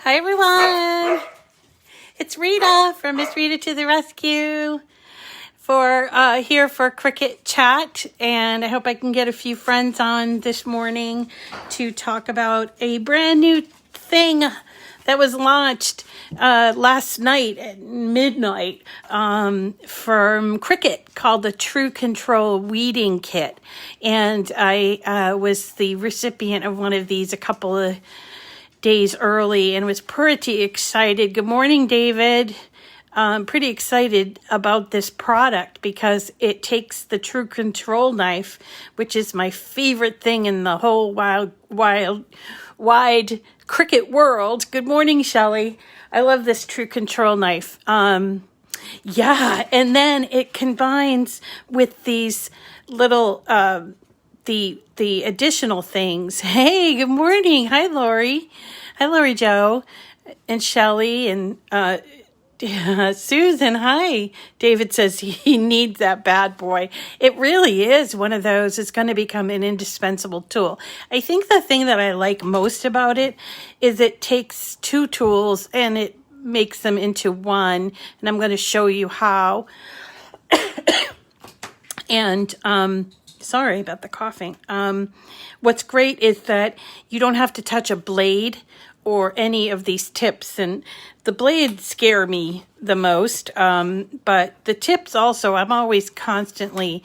Hi everyone, it's Rita from Miss Rita to the Rescue here for Cricut Chat, and I hope I can get a few friends on this morning to talk about a brand new thing that was launched last night at midnight from Cricut called the TrueControl Weeding Kit, and I was the recipient of one of these a couple of days early and was pretty excited. Good morning, David. I'm pretty excited about this product because it takes the TrueControl knife, which is my favorite thing in the whole wide Cricut world. Good morning, Shelley. I love this TrueControl knife. Yeah, and then it combines with these little the additional things. Hey, good morning. Hi, Lori. Hi, Lori Joe and Shelley and Susan. Hi. David says he needs that bad boy. It really is one of those. It's going to become an indispensable tool. I think the thing that I like most about it is it takes two tools and it makes them into one. And I'm going to show you how. And sorry about the coughing. What's great is that you don't have to touch a blade or any of these tips, and the blades scare me the most, but the tips also, I'm always constantly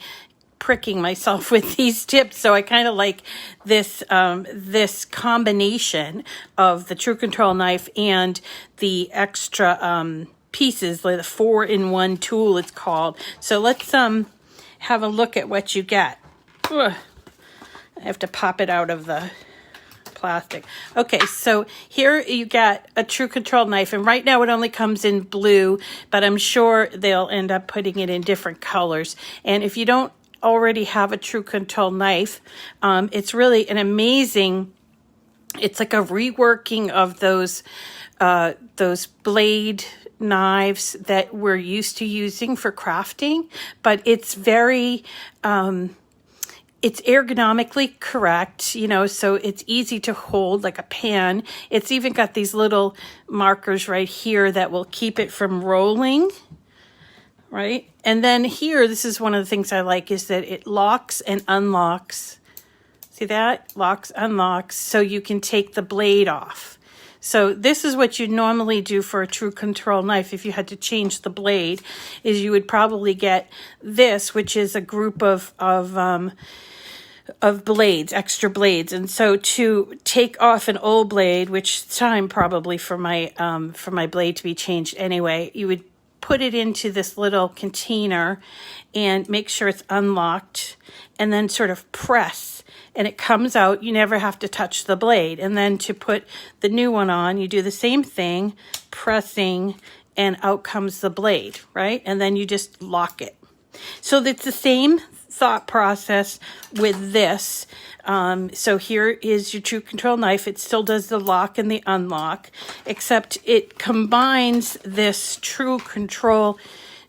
pricking myself with these tips, so I kind of like this this combination of the TrueControl knife and the extra pieces, like the 4-in-1 tool it's called. So let's have a look at what you get. Ugh. I have to pop it out of the plastic. Okay, so here you get a TrueControl knife, and right now it only comes in blue, but I'm sure they'll end up putting it in different colors. And if you don't already have a TrueControl knife, it's really an amazing, it's like a reworking of those blade knives that we're used to using for crafting, but it's very it's ergonomically correct, you know, so it's easy to hold like a pen. It's even got these little markers right here that will keep it from rolling, right? And then here, this is one of the things I like, is that it locks and unlocks. See that? Locks, unlocks, so you can take the blade off. So this is what you normally do for a TrueControl knife. If you had to change the blade, is you would probably get this, which is a group of blades, extra blades. And so to take off an old blade, which it's time probably for my blade to be changed anyway, you would put it into this little container and make sure it's unlocked, and then sort of press, and it comes out. You never have to touch the blade. And then to put the new one on, you do the same thing, pressing, and out comes the blade, right? And then you just lock it. So it's the same thought process with this. So here is your TrueControl knife. It still does the lock and the unlock, except it combines this TrueControl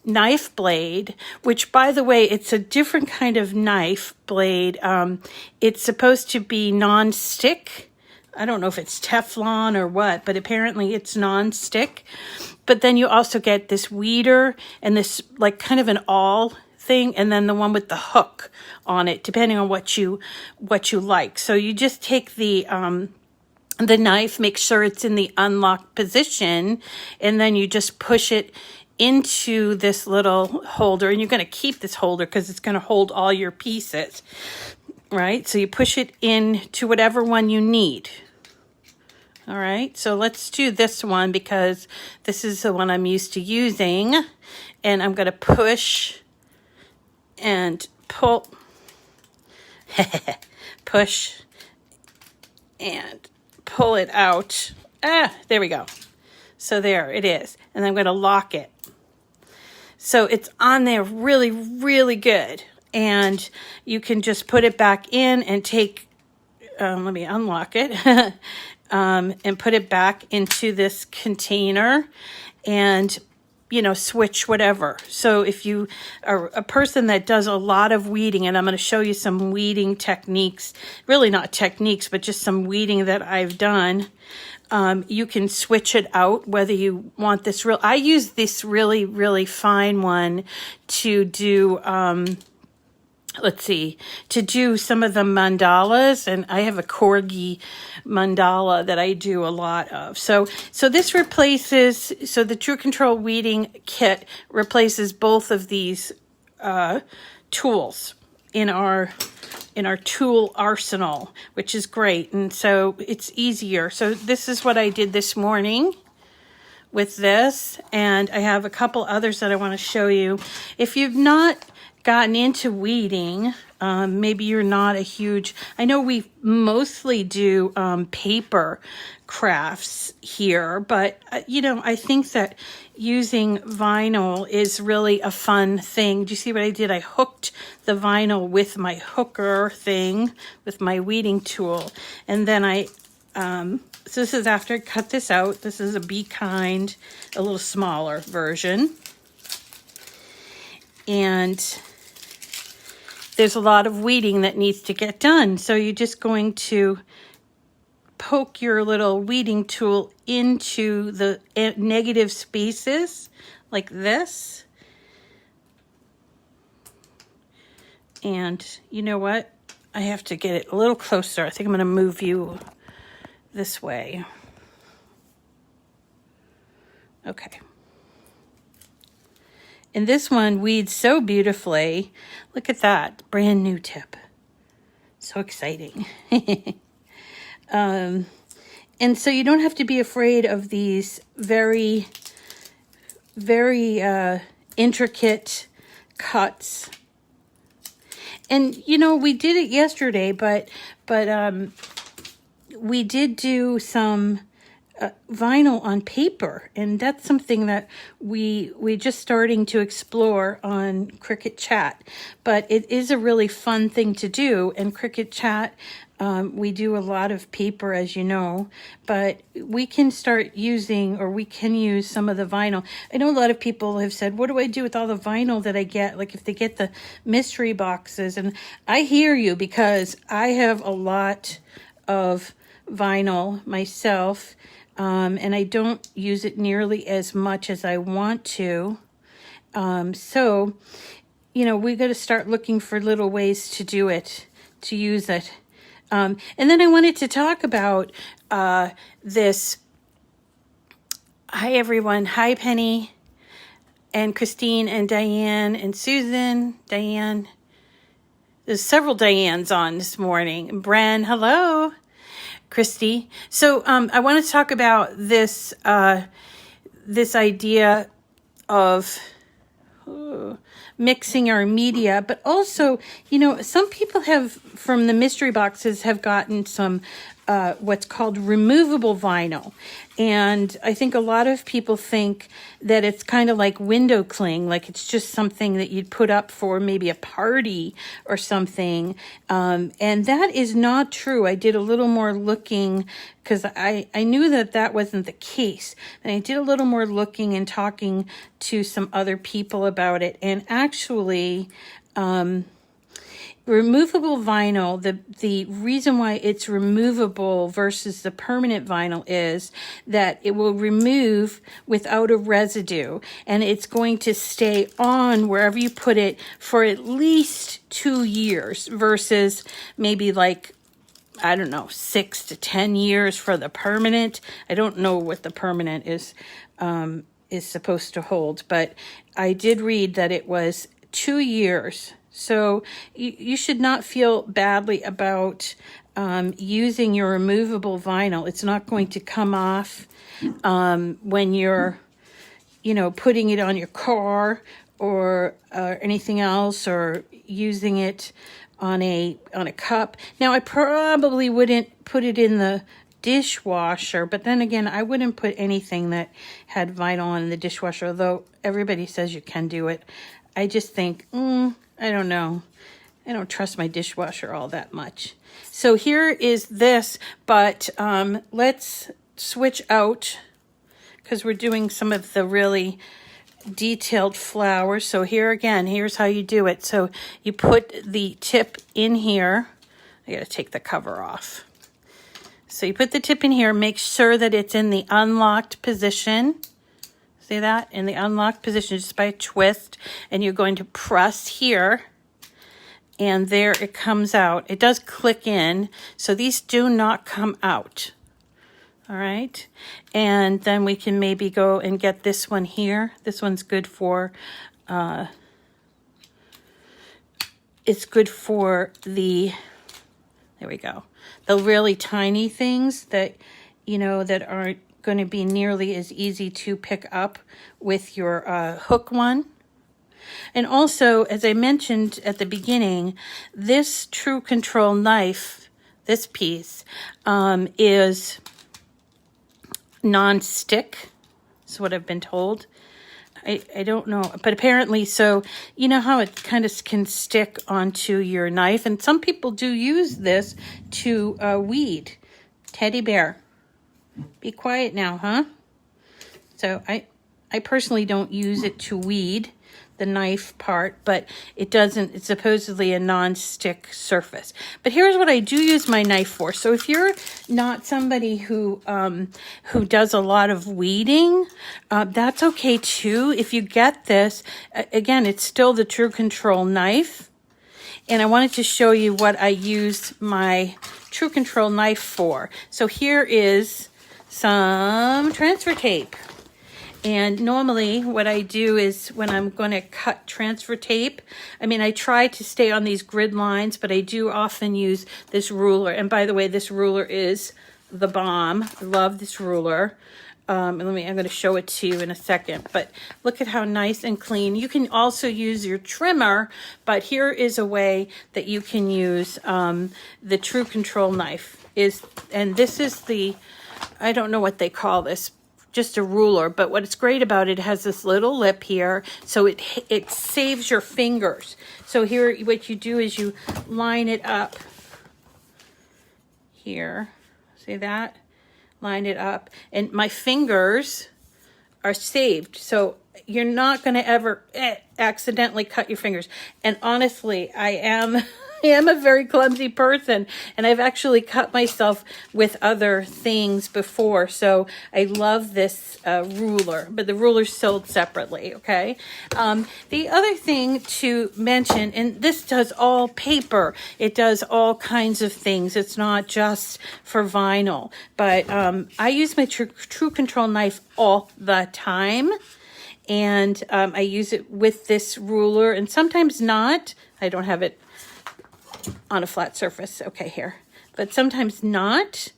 knife blade, which, by the way, it's a different kind of knife blade. It's supposed to be non-stick. I don't know if it's Teflon or what, but apparently it's non-stick. But then you also get this weeder and this like kind of an awl thing, and then the one with the hook on it, depending on what you like. So you just take the knife, make sure it's in the unlocked position, and then you just push it into this little holder, and you're going to keep this holder because it's going to hold all your pieces, right? So you push it into whatever one you need. All right, so let's do this one because this is the one I'm used to using, and I'm going to push and pull, push and pull it out. There we go. So there it is, and I'm going to lock it. So it's on there really, really good. And you can just put it back in and take, let me unlock it, and put it back into this container. And you know, switch whatever. So if you are a person that does a lot of weeding, and I'm going to show you some weeding techniques, really not techniques, but just some weeding that I've done, you can switch it out, whether you want this real, I use this really, really fine one to do, let's see, to do some of the mandalas, and I have a corgi mandala that I do a lot of. So this replaces, so the TrueControl Weeding Kit replaces both of these tools in our tool arsenal, which is great, and so it's easier. So this is what I did this morning with this, and I have a couple others that I want to show you. If you've not gotten into weeding, maybe you're not a huge, I know we mostly do paper crafts here, but you know, I think that using vinyl is really a fun thing. Do you see what I did? I hooked the vinyl with my hooker thing, with my weeding tool, and then I so this is after I cut this out. This is a Be Kind, a little smaller version, and there's a lot of weeding that needs to get done. So you're just going to poke your little weeding tool into the negative spaces like this. And you know what? I have to get it a little closer. I think I'm going to move you this way. Okay. And this one weeds so beautifully. Look at that, brand new tip. So exciting. And so you don't have to be afraid of these very, very intricate cuts. And you know, we did it yesterday, but we did do some vinyl on paper, and that's something that we're just starting to explore on Cricut Chat, but it is a really fun thing to do. And Cricut Chat, we do a lot of paper, as you know, but we can start using, or we can use some of the vinyl. I know a lot of people have said, what do I do with all the vinyl that I get? Like if they get the mystery boxes, and I hear you, because I have a lot of vinyl myself. And I don't use it nearly as much as I want to. So, you know, we got to start looking for little ways to do it, to use it. And then I wanted to talk about this. Hi, everyone. Hi, Penny and Christine and Diane and Susan. Diane. There's several Dianes on this morning. Bren, hello. Christy. So I want to talk about this this idea of mixing our media, but also, you know, some people have, from the mystery boxes, have gotten some what's called removable vinyl. And I think a lot of people think that it's kind of like window cling, like it's just something that you'd put up for maybe a party or something. And that is not true. I did a little more looking, because I knew that that wasn't the case. And I did a little more looking and talking to some other people about it. And actually, removable vinyl, the reason why it's removable versus the permanent vinyl is that it will remove without a residue, and it's going to stay on wherever you put it for at least 2 years versus maybe like, I don't know, 6 to 10 years for the permanent. I don't know what the permanent is supposed to hold, but I did read that it was 2 years. So you should not feel badly about using your removable vinyl. It's not going to come off when you're, you know, putting it on your car or anything else, or using it on a cup. Now, I probably wouldn't put it in the dishwasher, but then again, I wouldn't put anything that had vinyl in the dishwasher, although everybody says you can do it. I just think, I don't know. I don't trust my dishwasher all that much. So here is this, but let's switch out, because we're doing some of the really detailed flowers. So here again, here's how you do it. So you put the tip in here. I gotta take the cover off. So you put the tip in here, make sure that it's in the unlocked position. See that? In the unlocked position, just by a twist. And you're going to press here. And there it comes out. It does click in, so these do not come out. All right. And then we can maybe go and get this one here. This one's good for, it's good for the, there we go. The really tiny things that, you know, that aren't going to be nearly as easy to pick up with your hook one. And also, as I mentioned at the beginning, this TrueControl knife, this piece, is non-stick. That's what I've been told. I don't know, but apparently, so you know how it kind of can stick onto your knife, and some people do use this to weed. Teddy bear, be quiet now, huh? So I personally don't use it to weed the knife part, but it doesn't, it's supposedly a non-stick surface. But here's what I do use my knife for. So if you're not somebody who does a lot of weeding, that's okay too. If you get this, again, it's still the TrueControl knife. And I wanted to show you what I use my TrueControl knife for. So here is some transfer tape. And normally what I do is when I'm going to cut transfer tape, I mean, I try to stay on these grid lines, but I do often use this ruler. And by the way, this ruler is the bomb. I love this ruler. I'm going to show it to you in a second, but look at how nice and clean. You can also use your trimmer, but here is a way that you can use the TrueControl knife. And this is the, I don't know what they call this, just a ruler, but what's great about it has this little lip here, so it saves your fingers. So here, what you do is you line it up here. See that? Line it up, and my fingers are saved. So you're not going to ever accidentally cut your fingers. And honestly, I am a very clumsy person, and I've actually cut myself with other things before. So I love this ruler, but the ruler's sold separately, okay? The other thing to mention, and this does all paper, it does all kinds of things. It's not just for vinyl, but I use my TrueControl knife all the time. And I use it with this ruler, and sometimes not. I don't have it on a flat surface, okay, here, but sometimes not.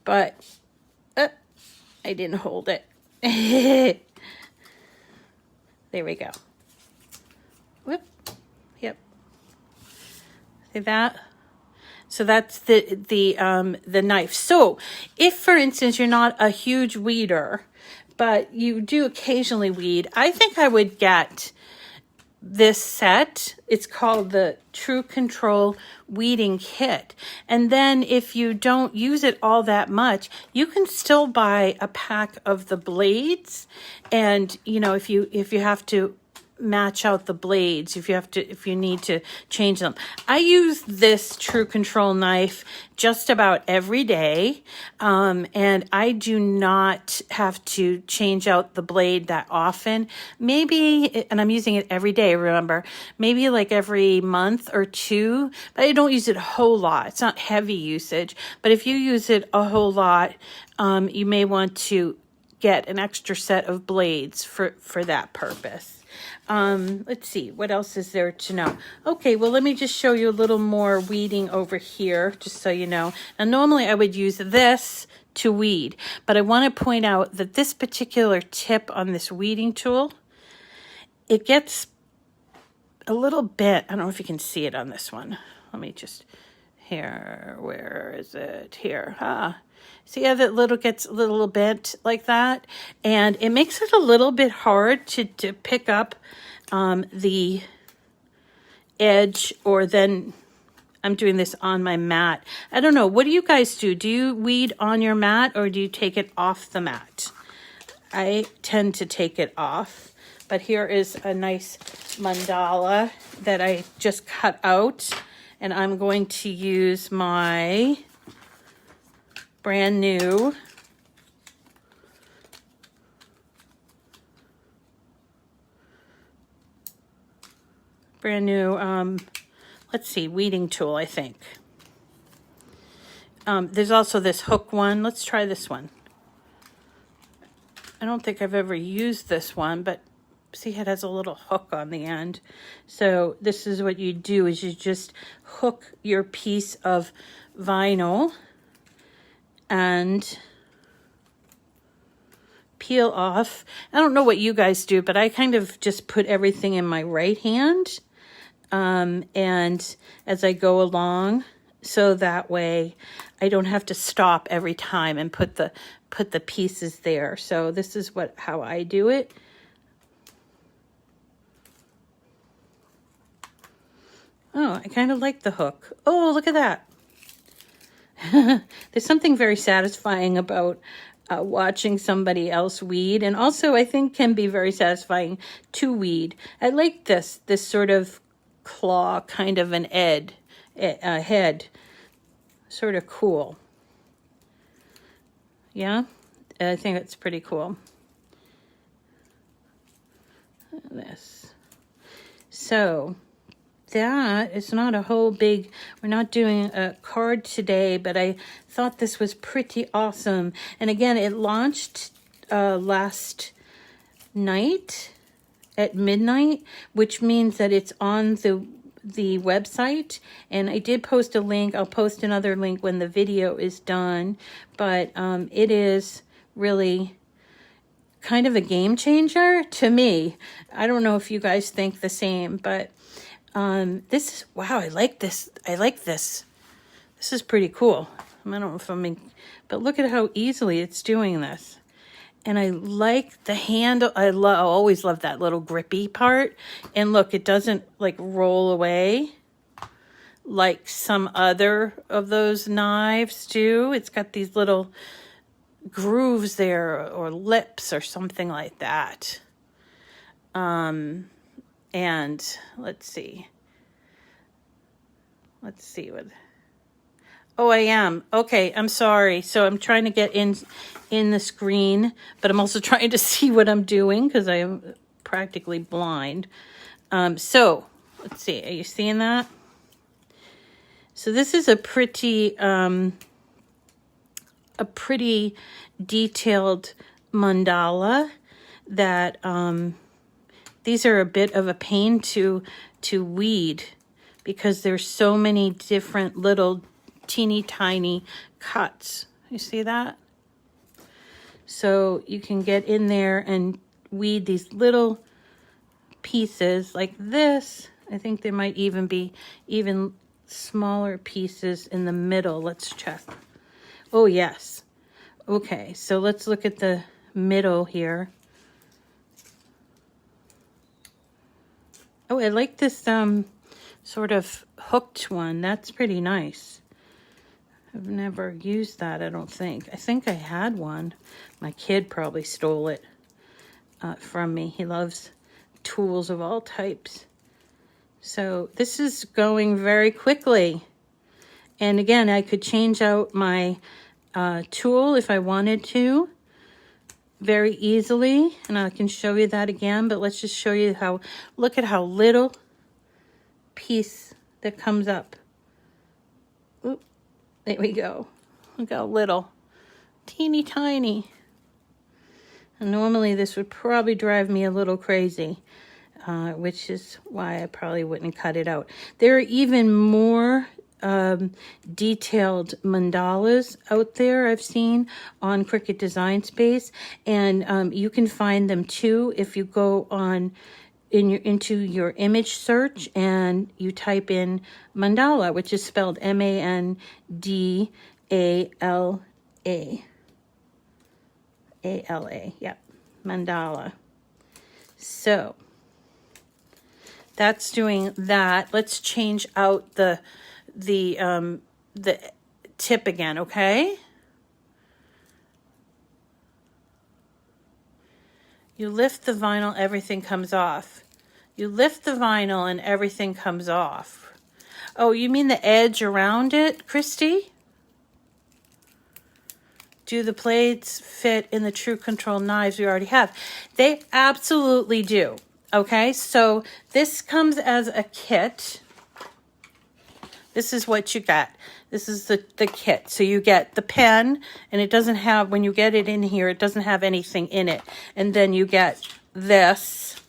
But I didn't hold it. There we go. Whoop. Yep. See that? So that's the knife. So if, for instance, you're not a huge weeder, but you do occasionally weed, I think I would get this set. It's called the TrueControl Weeding Kit. And then if you don't use it all that much, you can still buy a pack of the blades. And, you know, if you have to match out the blades, if you need to change them. I use this TrueControl knife just about every day, and I do not have to change out the blade that often. Maybe, and I'm using it every day, remember, maybe like every month or two, but I don't use it a whole lot. It's not heavy usage, but if you use it a whole lot, you may want to get an extra set of blades for that purpose. Let's see, what else is there to know? Okay, well, let me just show you a little more weeding over here, just so you know. Now, normally I would use this to weed, but I want to point out that this particular tip on this weeding tool, it gets a little bit, I don't know if you can see it on this one. Let me just, here, where is it? Here, see how that little gets a little bent like that? And it makes it a little bit hard to pick up the edge, or then I'm doing this on my mat. I don't know. What do you guys do? Do you weed on your mat, or do you take it off the mat? I tend to take it off, But here is a nice mandala that I just cut out, and I'm going to use my brand new let's see, weeding tool, I think. There's also this hook one. Let's try this one. I don't think I've ever used this one, but see, it has a little hook on the end. So this is what you do, is you just hook your piece of vinyl and peel off. I don't know what you guys do, but I kind of just put everything in my right hand, and as I go along, so that way I don't have to stop every time and put the pieces there. So this is how I do it. Oh, I kind of like the hook. Oh, look at that. There's something very satisfying about watching somebody else weed, and also I think can be very satisfying to weed. I like this sort of claw kind of an head. Sort of cool. Yeah, I think it's pretty cool. This. So that is not a whole big, we're not doing a card today, but I thought this was pretty awesome. And again, it launched last night at midnight, which means that it's on the website, and I did post a link. I'll post another link when the video is done, but it is really kind of a game changer to me. I don't know if you guys think the same, but this is, wow, I like this. This is pretty cool. I don't know if but look at how easily it's doing this. And I like the handle. I always love that little grippy part. And look, it doesn't like roll away like some other of those knives do. It's got these little grooves there, or lips or something like that. And let's see what. Oh, I am. Okay, I'm sorry. So I'm trying to get in the screen, but I'm also trying to see what I'm doing because I am practically blind. So let's see. Are you seeing that? So this is a pretty detailed mandala that these are a bit of a pain to weed because there's so many different little teeny tiny cuts. You see that? So you can get in there and weed these little pieces like this. I think there might even be even smaller pieces in the middle. Let's check. Oh, yes. Okay, so let's look at the middle here. Oh, I like this sort of hooked one. That's pretty nice. I've never used that, I don't think. I think I had one. My kid probably stole it from me. He loves tools of all types. So this is going very quickly. And again, I could change out my tool if I wanted to very easily. And I can show you that again, but let's just show you how, look at how little piece that comes up. Oop. There we go. Look how little. Teeny tiny. And normally this would probably drive me a little crazy, which is why I probably wouldn't cut it out. There are even more detailed mandalas out there I've seen on Cricut Design Space. And you can find them too if you go on into your image search and you type in mandala, which is spelled M-A-N-D-A-L-A. A-L-A, yep, mandala. So that's doing that. Let's change out the tip again, okay? You lift the vinyl, everything comes off. You lift the vinyl and everything comes off. Oh, you mean the edge around it, Christy? Do the blades fit in the TrueControl knives we already have? They absolutely do. Okay, so this comes as a kit. This is what you get. This is the kit. So you get the pen, and it doesn't have, when you get it in here, it doesn't have anything in it. And then you get this,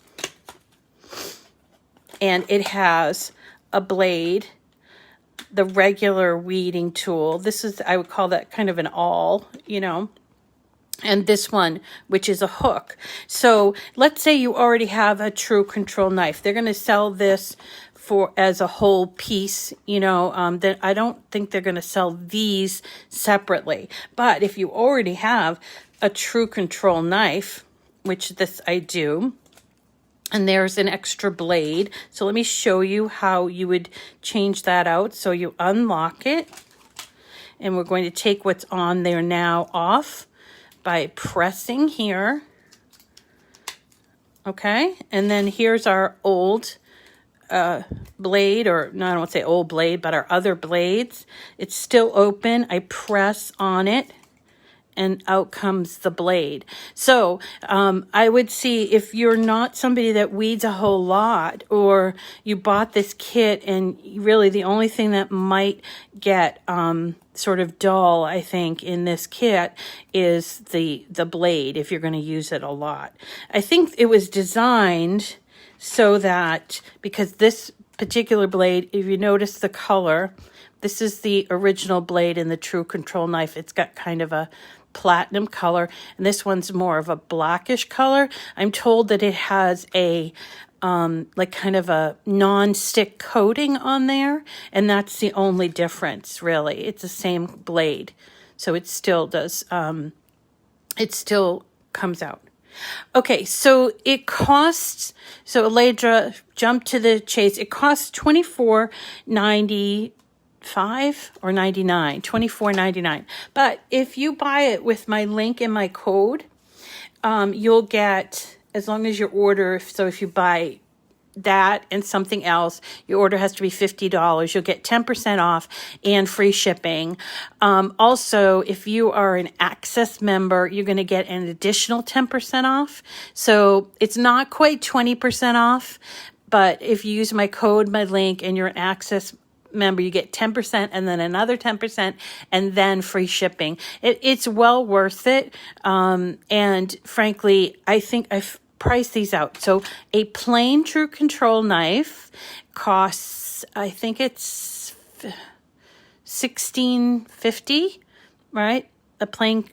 and it has a blade, the regular weeding tool. This is, I would call that kind of an awl, you know. And this one, which is a hook. So let's say you already have a TrueControl knife. They're going to sell this for as a whole piece, you know. That I don't think they're going to sell these separately. But if you already have a TrueControl knife, which this I do, and there's an extra blade. So let me show you how you would change that out. So you unlock it, and we're going to take what's on there now off by pressing here. Okay, and then here's our old blade, or no, I don't want to say old blade, but our other blades. It's still open. I press on it, and out comes the blade. So I would see, if you're not somebody that weeds a whole lot, or you bought this kit and really the only thing that might get sort of dull, I think, in this kit is the blade, if you're going to use it a lot. I think it was designed so that, because this particular blade, if you notice the color, this is the original blade in the TrueControl knife. It's got kind of a platinum color, and this one's more of a blackish color. I'm told that it has a like kind of a non-stick coating on there, and that's the only difference, really. It's the same blade, so it still does, it still comes out. Okay, so it costs, so Aledra, jump to the chase, it costs $24.95 or $99, $24.99. But if you buy it with my link and my code, you'll get, as long as your order, so if you buy that and something else, your order has to be $50. You'll get 10% off and free shipping. Also, if you are an Access member, you're going to get an additional 10% off. So it's not quite 20% off, but if you use my code, my link, and you're an Access member, you get 10% and then another 10% and then free shipping. It's well worth it. And frankly, I think I've priced these out. So a plain TrueControl knife costs, I think it's $16.50, right? A plain,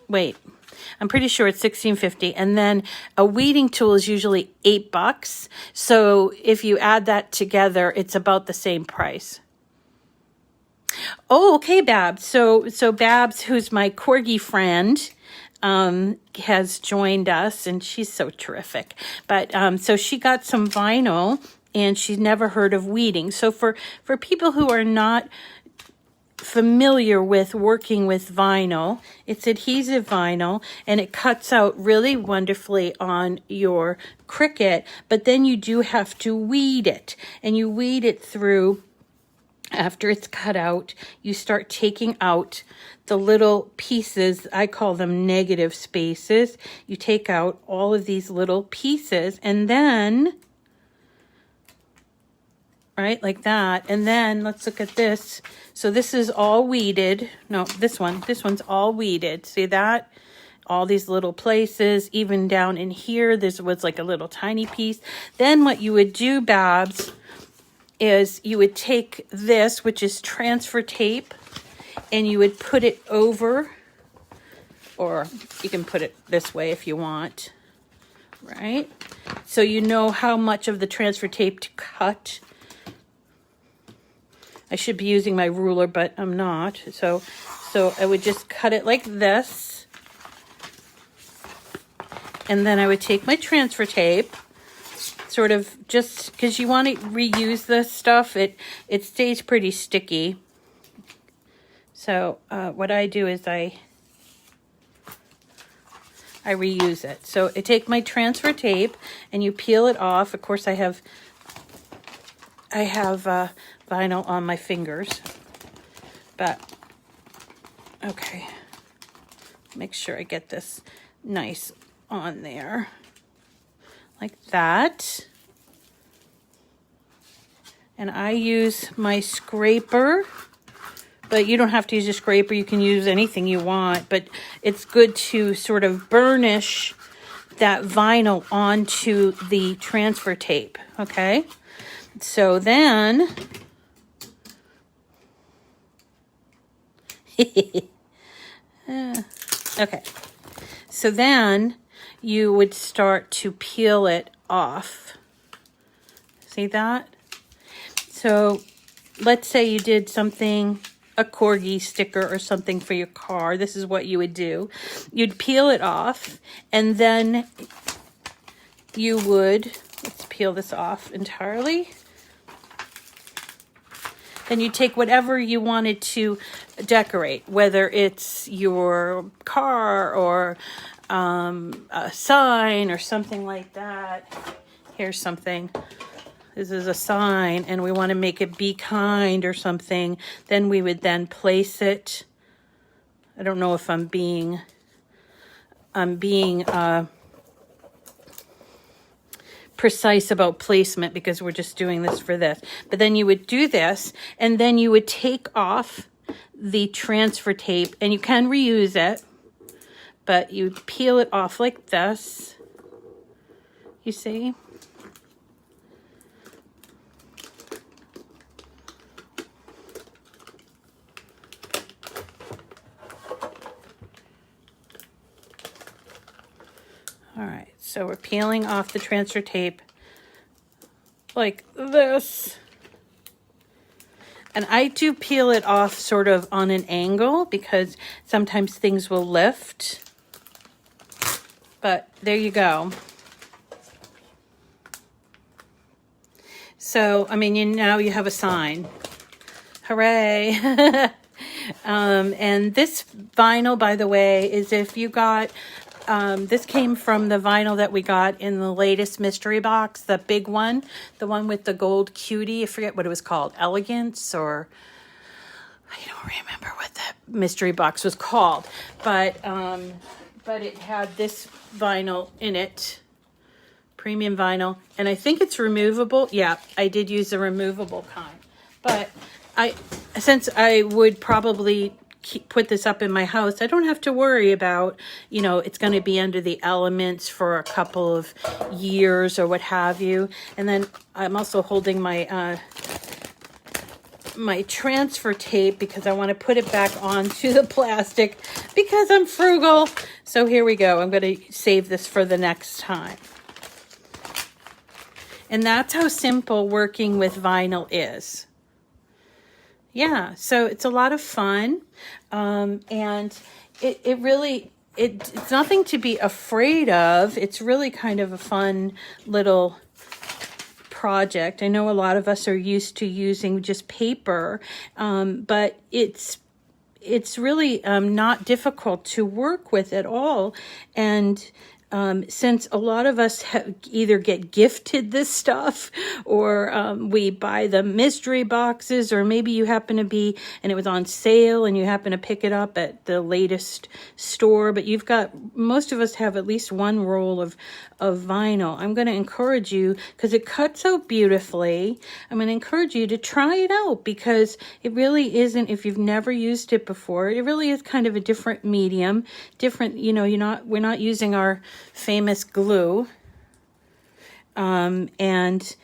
wait, I'm pretty sure it's $16.50. And then a weeding tool is usually $8. So if you add that together, it's about the same price. Oh, okay, Babs. So Babs, who's my corgi friend, has joined us, and she's so terrific. But so she got some vinyl, and she's never heard of weeding. So for people who are not familiar with working with vinyl, it's adhesive vinyl, and it cuts out really wonderfully on your Cricut, but then you do have to weed it, and you weed it through. After it's cut out, you start taking out the little pieces. I call them negative spaces. You take out all of these little pieces, and then, right, like that. And then let's look at this. So this is all weeded. No, this one's all weeded. See that? All these little places, even down in here, this was like a little tiny piece. Then what you would do, Babs, is you would take this, which is transfer tape, and you would put it over, or you can put it this way if you want, right? So you know how much of the transfer tape to cut. I should be using my ruler, but I'm not. So I would just cut it like this, and then I would take my transfer tape, sort of, just because you want to reuse this stuff, it stays pretty sticky. So what I do is I I reuse it. So I take my transfer tape and you peel it off. Of course, I have vinyl on my fingers, but okay. Make sure I get this nice on there like that. And I use my scraper, but you don't have to use a scraper. You can use anything you want, but it's good to sort of burnish that vinyl onto the transfer tape, okay? So then, okay. So then you would start to peel it off. See that? So let's say you did something, a corgi sticker or something for your car. This is what you would do. You'd peel it off, and then you would, let's peel this off entirely. Then you take whatever you wanted to decorate, whether it's your car or a sign or something like that. Here's something. This is a sign, and we want to make it be kind or something. Then we would then place it. I don't know if I'm being precise about placement because we're just doing this for this. But then you would do this, and then you would take off the transfer tape, and you can reuse it, but you peel it off like this. You see? All right, so we're peeling off the transfer tape like this. And I do peel it off sort of on an angle because sometimes things will lift. But there you go. So, I mean, now you have a sign. Hooray. And this vinyl, by the way, is if you got... this came from the vinyl that we got in the latest mystery box, the big one, the one with the gold cutie. I forget what it was called, Elegance, or I don't remember what that mystery box was called. But it had this vinyl in it, premium vinyl, and I think it's removable. Yeah, I did use the removable kind. But since I would probably put this up in my house, I don't have to worry about, you know, it's going to be under the elements for a couple of years or what have you. And then I'm also holding my my transfer tape because I want to put it back onto the plastic because I'm frugal. So here we go. I'm going to save this for the next time. And that's how simple working with vinyl is. Yeah, so it's a lot of fun, and it really, it's nothing to be afraid of. It's really kind of a fun little project. I know a lot of us are used to using just paper, but it's really not difficult to work with at all. And since a lot of us either get gifted this stuff or we buy the mystery boxes, or maybe you happen to be, and it was on sale and you happen to pick it up at the latest store, but you've got, most of us have at least one roll of vinyl. I'm going to encourage you, because it cuts out beautifully, I'm going to encourage you to try it out, because it really isn't, if you've never used it before, it really is kind of a different medium, different, you know, we're not using our famous glue, and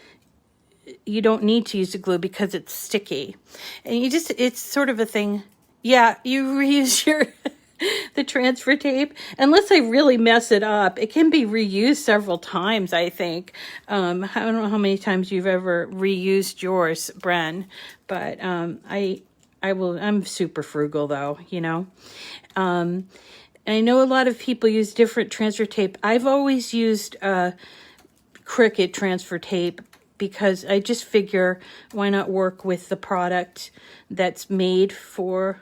you don't need to use the glue because it's sticky, and it's sort of a thing. Yeah, you reuse your the transfer tape, unless I really mess it up. It can be reused several times, I think. I don't know how many times you've ever reused yours, Bren, but I'm super frugal though, you know. And I know a lot of people use different transfer tape. I've always used Cricut transfer tape because I just figure, why not work with the product that's made for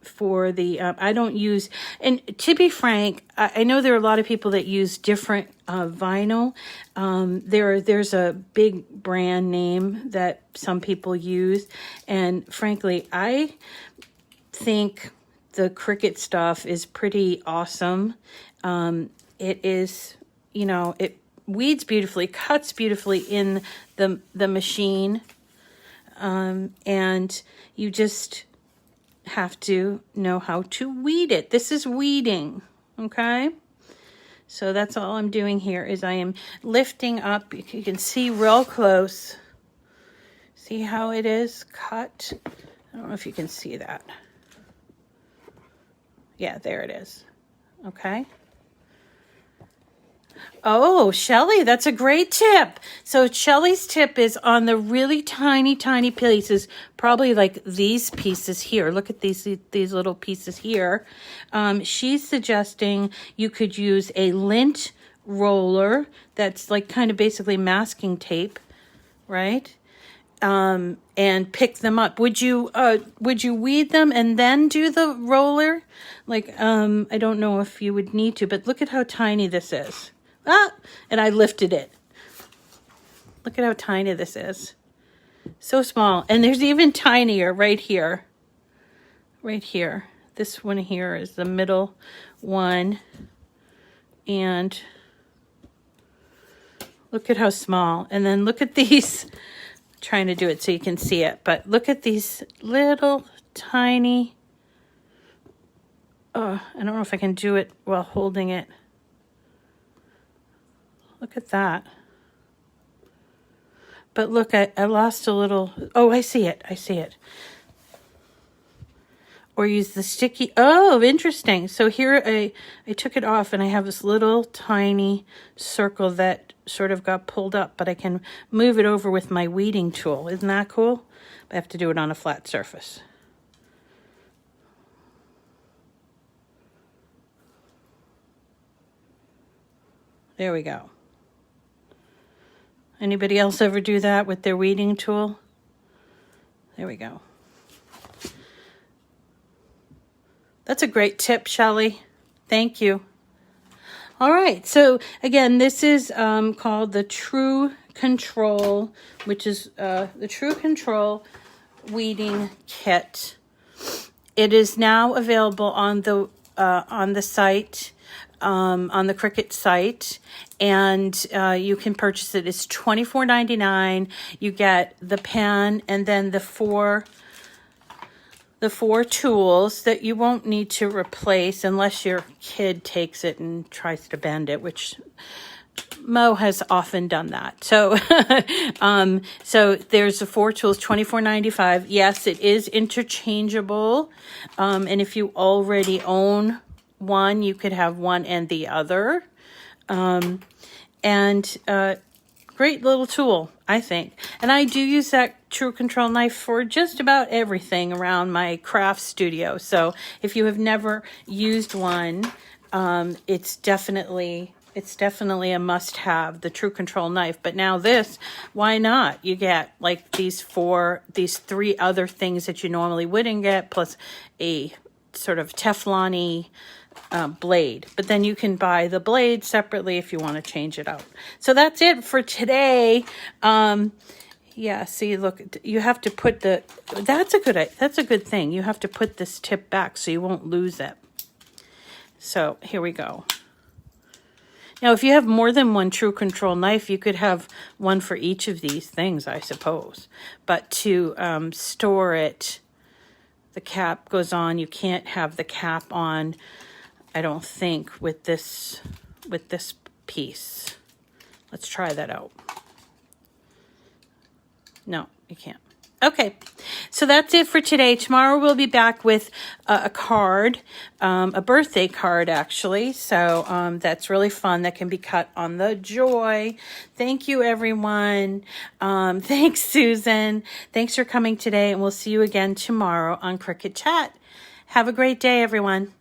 for the, I don't use, and to be frank, I know there are a lot of people that use different vinyl. There's a big brand name that some people use, and frankly, I think the Cricut stuff is pretty awesome. It is, you know, it weeds beautifully, cuts beautifully in the machine, and you just have to know how to weed it. This is weeding, okay? So that's all I'm doing here is I am lifting up. You can see real close. See how it is cut? I don't know if you can see that. Yeah, there it is. Okay. Oh, Shelly, that's a great tip. So Shelly's tip is on the really tiny, tiny pieces, probably like these pieces here. Look at these little pieces here. She's suggesting you could use a lint roller that's like kind of basically masking tape, right? And pick them up. Would you weed them and then do the roller? Like, I don't know if you would need to, but look at how tiny this is. Ah, and I lifted it. Look at how tiny this is. So small. And there's even tinier right here. Right here. This one here is the middle one. And look at how small. And then look at these. I'm trying to do it so you can see it. But look at these little tiny. I don't know if I can do it while holding it. Look at that. But look, I lost a little. Oh, I see it. I see it. Or use the sticky. Oh, interesting. So here I took it off and I have this little tiny circle that sort of got pulled up, but I can move it over with my weeding tool. Isn't that cool? I have to do it on a flat surface. There we go. Anybody else ever do that with their weeding tool? There we go. That's a great tip, Shelley. Thank you. All right. So again, this is called the TrueControl, which is the TrueControl Weeding Kit. It is now available on the site. On the Cricut site, and you can purchase it. It's $24.99. You get the pen and then the four tools that you won't need to replace unless your kid takes it and tries to bend it, which Mo has often done that. So, so there's the 4 tools, $24.95. Yes, it is interchangeable, and if you already own one, you could have one and the other. Great little tool, I think. And I do use that TrueControl knife for just about everything around my craft studio. So if you have never used one, it's definitely a must-have, the TrueControl knife. But now this, why not? You get like these 3 other things that you normally wouldn't get, plus a sort of Teflon-y blade, but then you can buy the blade separately if you want to change it out. So that's it for today. Yeah, see, look, you have to put that's a good thing. You have to put this tip back so you won't lose it. So here we go. Now, if you have more than one TrueControl knife, you could have one for each of these things, I suppose. But to store it, the cap goes on. You can't have the cap on, I don't think, with this piece. Let's try that out. No, you can't. Okay, so that's it for today. Tomorrow we'll be back with a card, a birthday card actually. So that's really fun. That can be cut on the joy. Thank you, everyone. Thanks, Susan. Thanks for coming today, and we'll see you again tomorrow on Cricut Chat. Have a great day, everyone.